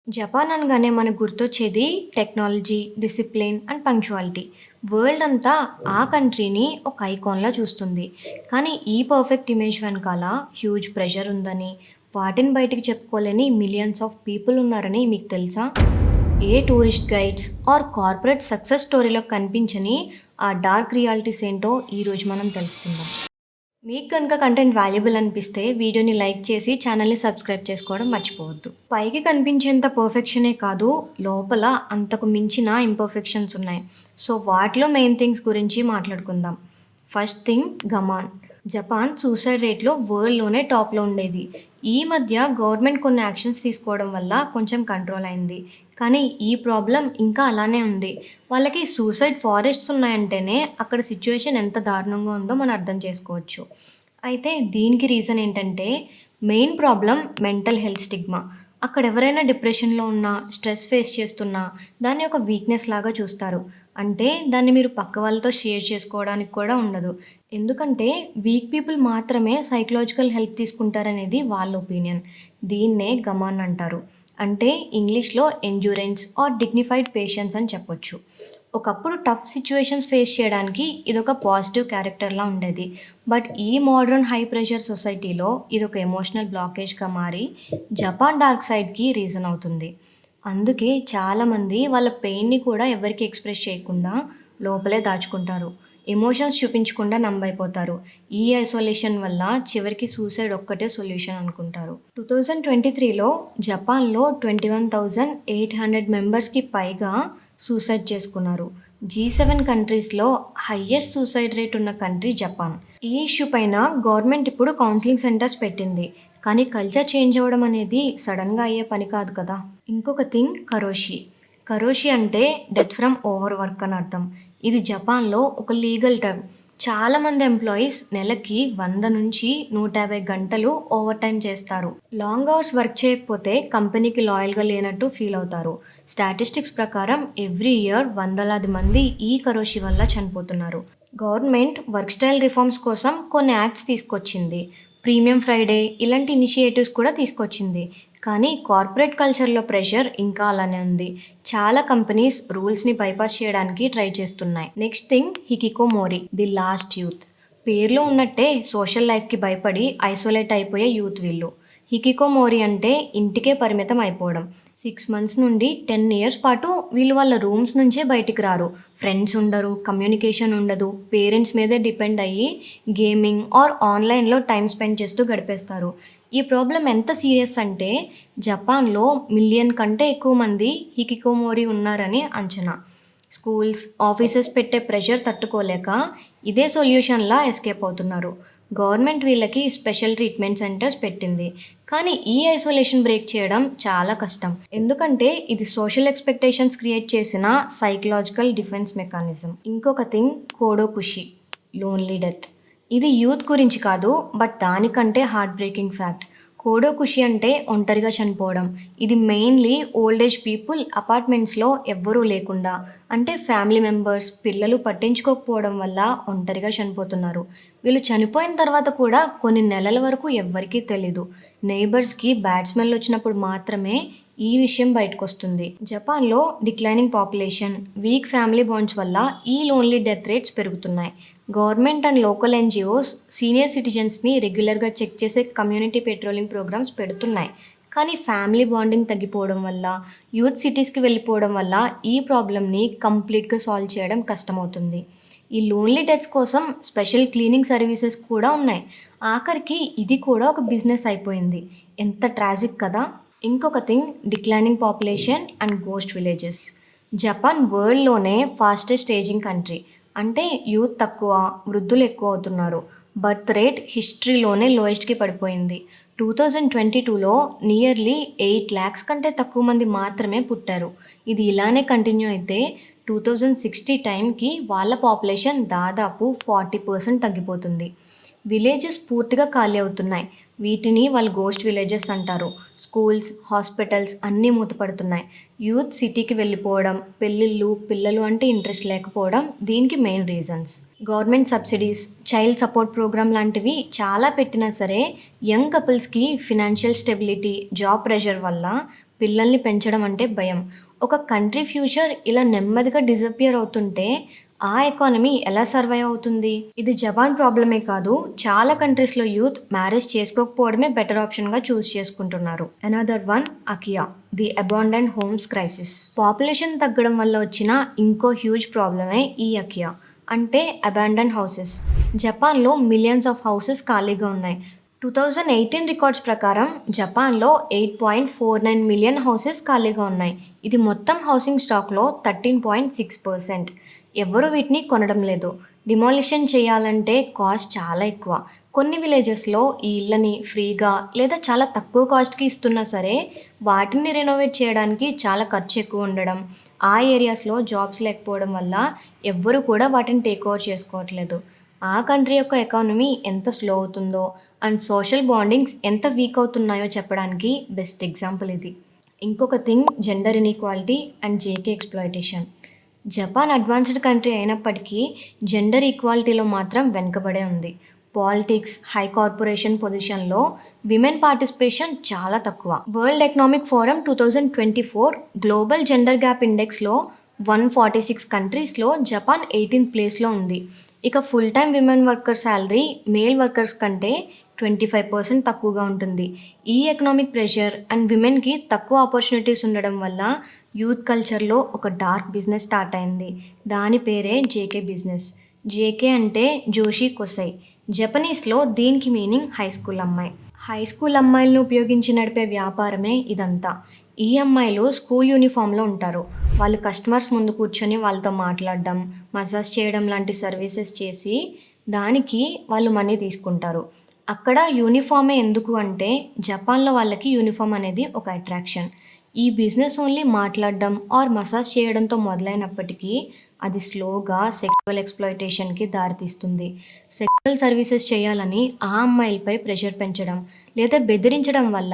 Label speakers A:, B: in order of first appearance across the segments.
A: Japan అనగానే మనకు గుర్తొచ్చేది technology, discipline and punctuality. World అంతా ఆ కంట్రీని ఒక ఐకాన్‌లా చూస్తుంది. కానీ ఈ పర్ఫెక్ట్ ఇమేజ్ వెనకాల హ్యూజ్ ప్రెషర్ ఉందని, వాటిని బయటికి చెప్పుకోలేని మిలియన్స్ ఆఫ్ పీపుల్ ఉన్నారని మీకు తెలుసా? ఏ tourist guides or corporate success స్టోరీలో కనిపించని ఆ డార్క్ రియాలిటీస్ ఏంటో ఈరోజు మనం తెలుసుకుందాం. మీకు కనుక కంటెంట్ వాల్యుబుల్ అనిపిస్తే వీడియోని లైక్ చేసి ఛానల్ని సబ్స్క్రైబ్ చేసుకోవడం మర్చిపోవద్దు. పైకి కనిపించేంత పర్ఫెక్షనే కాదు, లోపల అంతకు మించిన ఇంపర్ఫెక్షన్స్ ఉన్నాయి. సో వాటిలో మెయిన్ థింగ్స్ గురించి మాట్లాడుకుందాం. ఫస్ట్ థింగ్, గమాన్. జపాన్ సూసైడ్ రేట్లో వరల్డ్లోనే టాప్లో ఉండేది. ఈ మధ్య గవర్నమెంట్ కొన్ని యాక్షన్స్ తీసుకోవడం వల్ల కొంచెం కంట్రోల్ అయింది. కానీ ఈ ప్రాబ్లం ఇంకా అలానే ఉంది. వాళ్ళకి సూసైడ్ ఫారెస్ట్స్ ఉన్నాయంటేనే అక్కడ సిచ్యువేషన్ ఎంత దారుణంగా ఉందో మనం అర్థం చేసుకోవచ్చు. అయితే దీనికి రీజన్ ఏంటంటే, main problem mental health stigma. అక్కడ ఎవరైనా డిప్రెషన్లో ఉన్నా, స్ట్రెస్ ఫేస్ చేస్తున్నా దాన్ని ఒక వీక్నెస్ లాగా చూస్తారు. అంటే దాన్ని మీరు పక్క వాళ్ళతో షేర్ చేసుకోవడానికి కూడా ఉండదు. ఎందుకంటే వీక్ పీపుల్ మాత్రమే సైకలాజికల్ హెల్ప్ తీసుకుంటారనేది వాళ్ళ ఒపీనియన్. దీన్నే గమాన్ అంటారు. అంటే ఇంగ్లీష్లో ఎండ్యూరెన్స్ ఆర్ డిగ్నిఫైడ్ పేషెన్స్ అని చెప్పొచ్చు. ఒకప్పుడు టఫ్ సిచ్యువేషన్స్ ఫేస్ చేయడానికి ఇదొక పాజిటివ్ క్యారెక్టర్లా ఉండేది. బట్ ఈ మోడర్న్ హై ప్రెషర్ సొసైటీలో ఇదొక ఎమోషనల్ బ్లాకేజ్గా మారి జపాన్ డార్క్ సైడ్కి రీజన్ అవుతుంది. అందుకే చాలామంది వాళ్ళ పెయిన్ని కూడా ఎవరికి ఎక్స్ప్రెస్ చేయకుండా లోపలే దాచుకుంటారు. ఎమోషన్స్ చూపించకుండా నంబైపోతారు. ఈ ఐసోలేషన్ వల్ల చివరికి సూసైడ్ ఒక్కటే సొల్యూషన్ అనుకుంటారు. 2023లో జపాన్లో 21,800 మెంబర్స్కి పైగా సూసైడ్ చేసుకున్నారు. G7 కంట్రీస్లో హయ్యెస్ట్ సూసైడ్ రేట్ ఉన్న కంట్రీ జపాన్. ఈ ఇష్యూ పైన గవర్నమెంట్ ఇప్పుడు కౌన్సిలింగ్ సెంటర్స్ పెట్టింది. కానీ కల్చర్ చేంజ్ అవ్వడం అనేది సడన్గా అయ్యే పని కాదు కదా. ఇంకొక థింగ్, కరోషి. కరోషి అంటే డెత్ ఫ్రమ్ ఓవర్ వర్క్ అని అర్థం. ఇది జపాన్లో ఒక లీగల్ టర్మ్. చాలామంది ఎంప్లాయీస్ నెలకి 100 నుంచి 150 గంటలు ఓవర్ టైం చేస్తారు. లాంగ్ అవర్స్ వర్క్ చేయకపోతే కంపెనీకి లాయల్గా లేనట్టు ఫీల్ అవుతారు. స్టాటిస్టిక్స్ ప్రకారం ఎవ్రీ ఇయర్ వందలాది మంది ఈ కరోషి వల్ల చనిపోతున్నారు. గవర్నమెంట్ వర్క్ స్టైల్ రిఫార్మ్స్ కోసం కొన్ని యాక్ట్స్ తీసుకొచ్చింది. ప్రీమియం ఫ్రైడే ఇలాంటి ఇనిషియేటివ్స్ కూడా తీసుకొచ్చింది. కానీ కార్పొరేట్ కల్చర్లో ప్రెషర్ ఇంకా అలానే ఉంది. చాలా కంపెనీస్ రూల్స్ని బైపాస్ చేయడానికి ట్రై చేస్తున్నాయి. నెక్స్ట్ థింగ్, హికికోమోరి, ది లాస్ట్ యూత్. పేర్లో ఉన్నట్టే సోషల్ లైఫ్కి భయపడి ఐసోలేట్ అయిపోయే యూత్ వీళ్ళు. హికికోమోరి అంటే ఇంటికే పరిమితం అయిపోవడం. 6 months నుండి 10 years పాటు వీళ్ళు వాళ్ళ రూమ్స్ నుంచే బయటికి రారు. ఫ్రెండ్స్ ఉండరు, కమ్యూనికేషన్ ఉండదు, పేరెంట్స్ మీదే డిపెండ్ అయ్యి గేమింగ్ ఆర్ ఆన్లైన్లో టైం స్పెండ్ చేస్తూ గడిపేస్తారు. ఈ ప్రాబ్లం ఎంత సీరియస్ అంటే జపాన్లో 1 million కంటే ఎక్కువ మంది హికికోమోరి ఉన్నారని అంచనా. స్కూల్స్, ఆఫీసెస్ పెట్టే ప్రెషర్ తట్టుకోలేక ఇదే సొల్యూషన్లా ఎస్కేప్ అవుతున్నారు. గవర్నమెంట్ వీళ్ళకి స్పెషల్ ట్రీట్మెంట్ సెంటర్స్ పెట్టింది. కానీ ఈ ఐసోలేషన్ బ్రేక్ చేయడం చాలా కష్టం. ఎందుకంటే ఇది సోషల్ ఎక్స్పెక్టేషన్స్ క్రియేట్ చేసిన సైకలాజికల్ డిఫెన్స్ మెకానిజం. ఇంకొక థింగ్, కోడోకుషి, లోన్లీ డెత్. ఇది యూత్ గురించి కాదు, బట్ దానికంటే హార్ట్ బ్రేకింగ్ ఫ్యాక్ట్. కోడోకుషి అంటే ఒంటరిగా చనిపోవడం. ఇది మెయిన్లీ ఓల్డ్ ఏజ్ పీపుల్ అపార్ట్మెంట్స్లో ఎవ్వరూ లేకుండా, అంటే ఫ్యామిలీ మెంబర్స్, పిల్లలు పట్టించుకోకపోవడం వల్ల ఒంటరిగా చనిపోతున్నారు. వీళ్ళు చనిపోయిన తర్వాత కూడా కొన్ని నెలల వరకు ఎవ్వరికీ తెలీదు. నైబర్స్కి బ్యాడ్ స్మెల్ వచ్చినప్పుడు మాత్రమే ఈ విషయం బయటకు వస్తుంది. జపాన్లో declining population, weak family bonds వల్ల ఈ లోన్లీ డెత్ రేట్స్ పెరుగుతున్నాయి. Government and local NGOs senior సిటిజన్స్ని రెగ్యులర్గా చెక్ చేసే కమ్యూనిటీ పెట్రోలింగ్ ప్రోగ్రామ్స్ పెడుతున్నాయి. కానీ ఫ్యామిలీ బాండింగ్ తగ్గిపోవడం వల్ల, యూత్ సిటీస్కి వెళ్ళిపోవడం వల్ల ఈ ప్రాబ్లమ్ని కంప్లీట్గా సాల్వ్ చేయడం కష్టమవుతుంది. ఈ లోన్లీ డెత్స్ కోసం స్పెషల్ క్లీనింగ్ సర్వీసెస్ కూడా ఉన్నాయి. ఆఖరికి ఇది కూడా ఒక బిజినెస్ అయిపోయింది. ఎంత ట్రాజిక్ కదా. ఇంకొక thing, declining population and ghost villages. Japan వరల్డ్లోనే ఫాస్టెస్ట్ ఏజింగ్ కంట్రీ. అంటే యూత్ తక్కువ, వృద్ధులు ఎక్కువ అవుతున్నారు. బర్త్ రేట్ హిస్టరీలోనే లోయెస్ట్కి పడిపోయింది. 2022లో నియర్లీ 8 lakhs కంటే తక్కువ మంది మాత్రమే పుట్టారు. ఇది ఇలానే కంటిన్యూ అయితే 2060 టైంకి వాళ్ళ పాపులేషన్ దాదాపు 40% తగ్గిపోతుంది. విలేజెస్ పూర్తిగా ఖాళీ అవుతున్నాయి. వీటిని వాళ్ళు గోస్ట్ విలేజెస్ అంటారు. స్కూల్స్, హాస్పిటల్స్ అన్నీ మూతపడుతున్నాయి. యూత్ సిటీకి వెళ్ళిపోవడం, పెళ్ళిళ్ళు, పిల్లలు అంటే ఇంట్రెస్ట్ లేకపోవడం దీనికి main reasons. Government subsidies, child support program లాంటివి చాలా పెట్టినా సరే యంగ్ కపుల్స్కి ఫినాన్షియల్ స్టెబిలిటీ, జాబ్ ప్రెషర్ వల్ల పిల్లల్ని పెంచడం అంటే భయం. ఒక కంట్రీ ఫ్యూచర్ ఇలా నెమ్మదిగా డిసపియర్ అవుతుంటే ఆ ఎకానమీ ఎలా సర్వైవ్ అవుతుంది? ఇది జపాన్ ప్రాబ్లమే కాదు. చాలా కంట్రీస్‌లో యూత్ మ్యారేజ్ చేసుకోకపోవడమే బెటర్ ఆప్షన్‌గా చూజ్ చేసుకుంటున్నారు. అనదర్ వన్ అకియా, the abandoned homes crisis. Population తగ్గడం వల్ల వచ్చిన ఇంకో హ్యూజ్ ప్రాబ్లమే ఈ అకియా. అంటే అబాండన్డ్ హౌసెస్. జపాన్‌లో మిలియన్స్ ఆఫ్ హౌసెస్ ఖాళీగా ఉన్నాయి. 2018 రికార్డ్స్ ప్రకారం జపాన్లో 8.49 మిలియన్ హౌసెస్ ఖాళీగా ఉన్నాయి. ఇది మొత్తం హౌసింగ్ స్టాక్లో 13.6%. ఎవ్వరూ వీటిని కొనడం లేదు. డిమాలిషన్ చేయాలంటే కాస్ట్ చాలా ఎక్కువ. కొన్ని విలేజెస్లో ఈ ఇళ్ళని ఫ్రీగా లేదా చాలా తక్కువ కాస్ట్కి ఇస్తున్నా సరే వాటిని రెనోవేట్ చేయడానికి చాలా ఖర్చు ఎక్కువ ఉండడం, ఆ ఏరియాస్లో జాబ్స్ లేకపోవడం వల్ల ఎవ్వరూ కూడా వాటిని టేక్ ఓవర్ చేసుకోవట్లేదు. ఆ కంట్రీ యొక్క ఎకానమీ ఎంత స్లో అవుతుందో అండ్ సోషల్ బాండింగ్స్ ఎంత వీక్ అవుతున్నాయో చెప్పడానికి బెస్ట్ ఎగ్జాంపుల్ ఇది. ఇంకొక థింగ్ జెండర్ ఇన్ఈక్వాలిటీ అండ్ జేకే ఎక్స్‌ప్లాయిటేషన్. జపాన్ అడ్వాన్స్డ్ కంట్రీ అయినప్పటికీ జెండర్ ఈక్వాలిటీలో మాత్రం వెనుకబడే ఉంది. పాలిటిక్స్, హై కార్పొరేషన్ పొజిషన్‌లో విమెన్ పార్టిసిపేషన్ చాలా తక్కువ. World economic forum 2024 global gender gap ఇండెక్స్‌లో 146 కంట్రీస్‌లో జపాన్ 18th ప్లేస్‌లో ఉంది. ఇక full time women worker salary male workers కంటే 25% తక్కువగా ఉంటుంది. ఈ ఎకనామిక్ ప్రెషర్ అండ్ విమెన్‌కి తక్కువ ఆపర్చునిటీస్ ఉండడం వల్ల యూత్ కల్చర్‌లో ఒక డార్క్ బిజినెస్ స్టార్ట్ అయింది. దాని పేరే జేకే బిజినెస్. జేకే అంటే జోషి కొసై. జపనీస్‌లో దీనికి మీనింగ్ హై స్కూల్ అమ్మాయి. హై స్కూల్ అమ్మాయిలను ఉపయోగించి నడిపే వ్యాపారమే ఇదంతా. ఈ అమ్మాయిలు స్కూల్ యూనిఫామ్‌లో ఉంటారు. వాళ్ళు కస్టమర్స్ ముందు కూర్చొని వాళ్ళతో మాట్లాడడం, మసాజ్ చేయడం లాంటి సర్వీసెస్ చేసి దానికి వాళ్ళు మనీ తీసుకుంటారు. అక్కడ యూనిఫామే ఎందుకు అంటే జపాన్‌లో వాళ్ళకి యూనిఫామ్ అనేది ఒక అట్రాక్షన్. ఈ బిజినెస్ ఓన్లీ మాట్లాడడం ఆర్ మసాజ్ చేయడంతో మొదలైనప్పటికీ అది స్లోగా సెక్షువల్ ఎక్స్‌ప్లాయిటేషన్‌కి దారితీస్తుంది. సెక్షువల్ సర్వీసెస్ చేయాలని ఆ అమ్మాయిలపై ప్రెషర్ పెంచడం లేదా బెదిరించడం వల్ల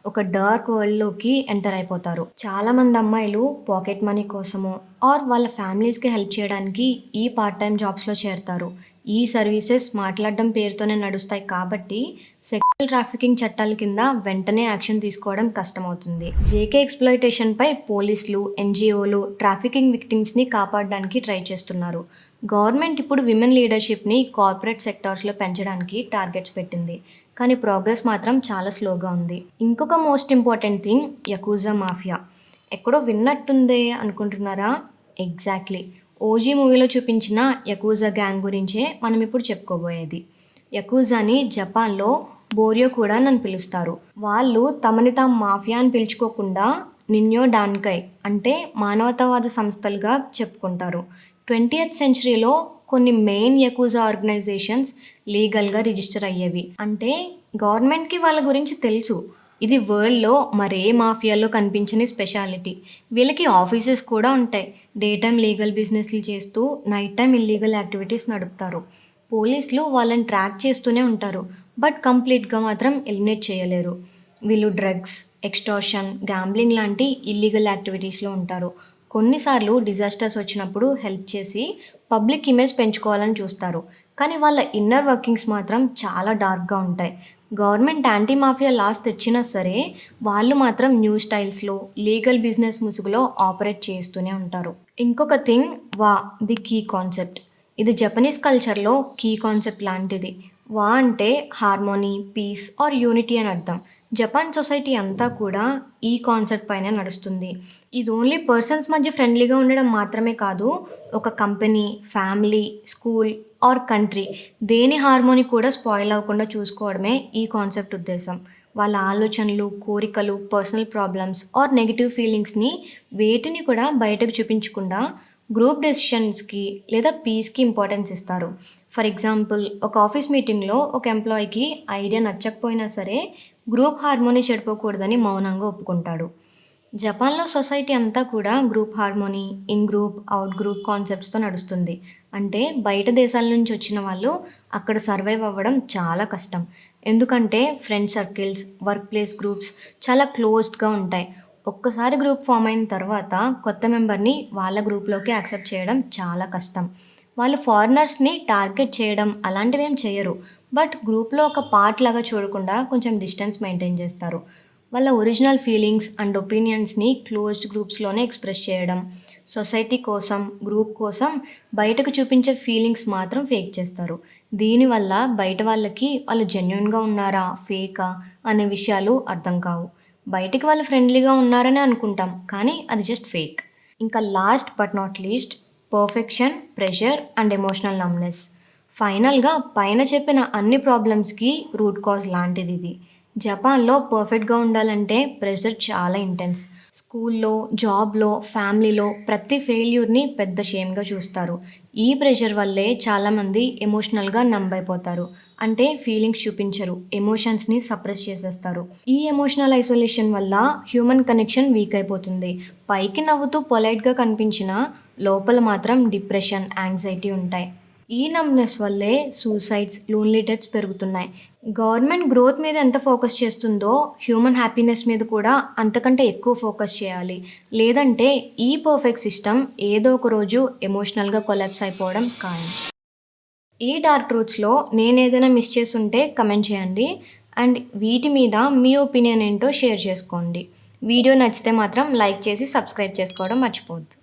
A: ఒక డార్క్ వరల్డ్‌లోకి ఎంటర్ అయిపోతారు. చాలామంది అమ్మాయిలు పాకెట్ మనీ కోసమో ఆర్ వాళ్ళ ఫ్యామిలీస్‌కి హెల్ప్ చేయడానికి ఈ పార్ట్ టైమ్ జాబ్స్‌లో చేరతారు. ఈ సర్వీసెస్ మాట్లాడడం పేరుతోనే నడుస్తాయి కాబట్టి సెక్షువల్ ట్రాఫికింగ్ చట్టాల కింద వెంటనే యాక్షన్ తీసుకోవడం కష్టమవుతుంది. జేకే ఎక్స్‌ప్లాయిటేషన్‌పై పోలీసులు, ఎన్‌జీఓలు ట్రాఫికింగ్ విక్టిమ్స్‌ని కాపాడడానికి ట్రై చేస్తున్నారు. గవర్నమెంట్ ఇప్పుడు విమెన్ లీడర్‌షిప్‌ని కార్పొరేట్ సెక్టార్స్‌లో పెంచడానికి టార్గెట్స్ పెట్టింది. కానీ ప్రోగ్రెస్ మాత్రం చాలా స్లోగా ఉంది. ఇంకొక మోస్ట్ ఇంపార్టెంట్ థింగ్ యకుజా మాఫియా. ఎక్కడో విన్నట్టుందే అనుకుంటున్నారా? ఎగ్జాక్ట్లీ. ఓజీ మూవీలో చూపించిన యకుజా గ్యాంగ్ గురించే మనం ఇప్పుడు చెప్పుకోబోయేది. యకుజాని జపాన్లో బోర్యోకుడా అని పిలుస్తారు. వాళ్ళు తమని తాము మాఫియా అని పిలుచుకోకుండా నిన్యో డాన్కై అంటే మానవతావాద సంస్థలుగా చెప్పుకుంటారు. 20th సెంచరీలో కొన్ని మెయిన్ యకుజా ఆర్గనైజేషన్స్ లీగల్గా రిజిస్టర్ అయ్యేవి. అంటే గవర్నమెంట్కి వాళ్ళ గురించి తెలుసు. ఇది వరల్డ్లో మరే మాఫియాలో కనిపించని స్పెషాలిటీ. వీళ్ళకి ఆఫీసెస్ కూడా ఉంటాయి. డే టైమ్ లీగల్ బిజినెస్లు చేస్తూ నైట్ టైమ్ ఇల్లీగల్ యాక్టివిటీస్ నడుపుతారు. పోలీసులు వాళ్ళని ట్రాక్ చేస్తూనే ఉంటారు. బట్ కంప్లీట్గా మాత్రం ఎలిమినేట్ చేయలేరు. వీళ్ళు డ్రగ్స్, ఎక్స్టార్షన్, గ్యాంబ్లింగ్ లాంటి ఇల్లీగల్ యాక్టివిటీస్లో ఉంటారు. కొన్నిసార్లు డిజాస్టర్స్ వచ్చినప్పుడు హెల్ప్ చేసి పబ్లిక్ ఇమేజ్ పెంచుకోవాలని చూస్తారు. కానీ వాళ్ళ ఇన్నర్ వర్కింగ్స్ మాత్రం చాలా డార్క్గా ఉంటాయి. గవర్నమెంట్ యాంటీ మాఫియా లాస్ తెచ్చినా సరే వాళ్ళు మాత్రం న్యూ స్టైల్స్లో లీగల్ బిజినెస్ ముసుగులో ఆపరేట్ చేస్తూనే ఉంటారు. ఇంకొక థింగ్ ది కీ కాన్సెప్ట్. ఇది జపనీస్ కల్చర్లో కీ కాన్సెప్ట్ లాంటిది. అంటే హార్మోనీ, పీస్ ఆర్ యూనిటీ అని అర్థం. జపాన్ సొసైటీ అంతా కూడా ఈ కాన్సెప్ట్ పైన నడుస్తుంది. ఇది ఓన్లీ పర్సన్స్ మధ్య ఫ్రెండ్లీగా ఉండడం మాత్రమే కాదు, ఒక company, family, school or country దేని హార్మోనీ కూడా స్పాయిల్ అవ్వకుండా చూసుకోవడమే ఈ కాన్సెప్ట్ ఉద్దేశం. వాళ్ళ ఆలోచనలు, కోరికలు, పర్సనల్ ప్రాబ్లమ్స్ ఆర్ నెగిటివ్ ఫీలింగ్స్ని వేటిని కూడా బయటకు చూపించకుండా గ్రూప్ డెసిషన్స్కి లేదా పీస్కి ఇంపార్టెన్స్ ఇస్తారు. ఫర్ ఎగ్జాంపుల్, ఒక ఆఫీస్ మీటింగ్లో ఒక ఎంప్లాయీకి ఐడియా నచ్చకపోయినా సరే గ్రూప్ హార్మోనీ చెడిపోకూడదని మౌనంగా ఒప్పుకుంటాడు. జపాన్లో సొసైటీ అంతా కూడా group harmony, in group, out group కాన్సెప్ట్స్తో నడుస్తుంది. అంటే బయట దేశాల నుంచి వచ్చిన వాళ్ళు అక్కడ సర్వైవ్ అవ్వడం చాలా కష్టం. ఎందుకంటే friend circles, work place groups చాలా క్లోజ్డ్గా ఉంటాయి. ఒక్కసారి గ్రూప్ ఫామ్ అయిన తర్వాత కొత్త మెంబర్ని వాళ్ళ గ్రూప్లోకి యాక్సెప్ట్ చేయడం చాలా కష్టం. వాళ్ళు ఫారినర్స్ని టార్గెట్ చేయడం అలాంటివి ఏం చేయరు. బట్ గ్రూప్లో ఒక పార్ట్ లాగా చూడకుండా కొంచెం డిస్టెన్స్ మెయింటైన్ చేస్తారు. వాళ్ళ ఒరిజినల్ ఫీలింగ్స్ అండ్ ఒపీనియన్స్ని క్లోజ్డ్ గ్రూప్స్లోనే ఎక్స్ప్రెస్ చేయడం, సొసైటీ కోసం గ్రూప్ కోసం బయటకు చూపించే ఫీలింగ్స్ మాత్రం ఫేక్ చేస్తారు. దీనివల్ల బయట వాళ్ళకి వాళ్ళు జెన్యున్గా ఉన్నారా ఫేకా అనే విషయాలు అర్థం కావు. బయటికి వాళ్ళు ఫ్రెండ్లీగా ఉన్నారని అనుకుంటాం, కానీ అది జస్ట్ ఫేక్. ఇంకా last but not least, perfection, pressure and emotional numbness. ఫైనల్గా పైన చెప్పిన అన్ని ప్రాబ్లమ్స్కి రూట్ కాజ్ లాంటిది ఇది. జపాన్లో పర్ఫెక్ట్గా ఉండాలంటే ప్రెషర్ చాలా ఇంటెన్స్. స్కూల్లో, జాబ్లో, ఫ్యామిలీలో ప్రతి ఫెయిల్యూర్ని పెద్ద షేమ్గా చూస్తారు. ఈ ప్రెషర్ వల్లే చాలామంది ఎమోషనల్గా నంబ్ అయిపోతారు. అంటే ఫీలింగ్స్ చూపించరు, ఎమోషన్స్ని సప్రెస్ చేసేస్తారు. ఈ ఎమోషనల్ ఐసోలేషన్ వల్ల హ్యూమన్ కనెక్షన్ వీక్ అయిపోతుంది. పైకి నవ్వుతూ పొలైట్గా కనిపించినా లోపల మాత్రం డిప్రెషన్, యాంగ్జైటీ ఉంటాయి. ఈ నమ్నెస్ వల్లే సూసైడ్స్, లోన్లీ డెత్స్ పెరుగుతున్నాయి. గవర్నమెంట్ గ్రోత్ మీద ఎంత ఫోకస్ చేస్తుందో హ్యూమన్ హ్యాపీనెస్ మీద కూడా అంతకంటే ఎక్కువ ఫోకస్ చేయాలి. లేదంటే ఈ పర్ఫెక్ట్ సిస్టమ్ ఏదో ఒక రోజు ఎమోషనల్గా కొలాప్స్ అయిపోవడం ఖాయం. ఈ డార్క్ ట్రూత్స్లో నేను ఏదైనా మిస్ చేసుంటే కమెంట్ చేయండి. అండ్ వీటి మీద మీ ఒపీనియన్ ఏంటో షేర్ చేసుకోండి. వీడియో నచ్చితే మాత్రం లైక్ చేసి సబ్స్క్రైబ్ చేసుకోవడం మర్చిపోవద్దు.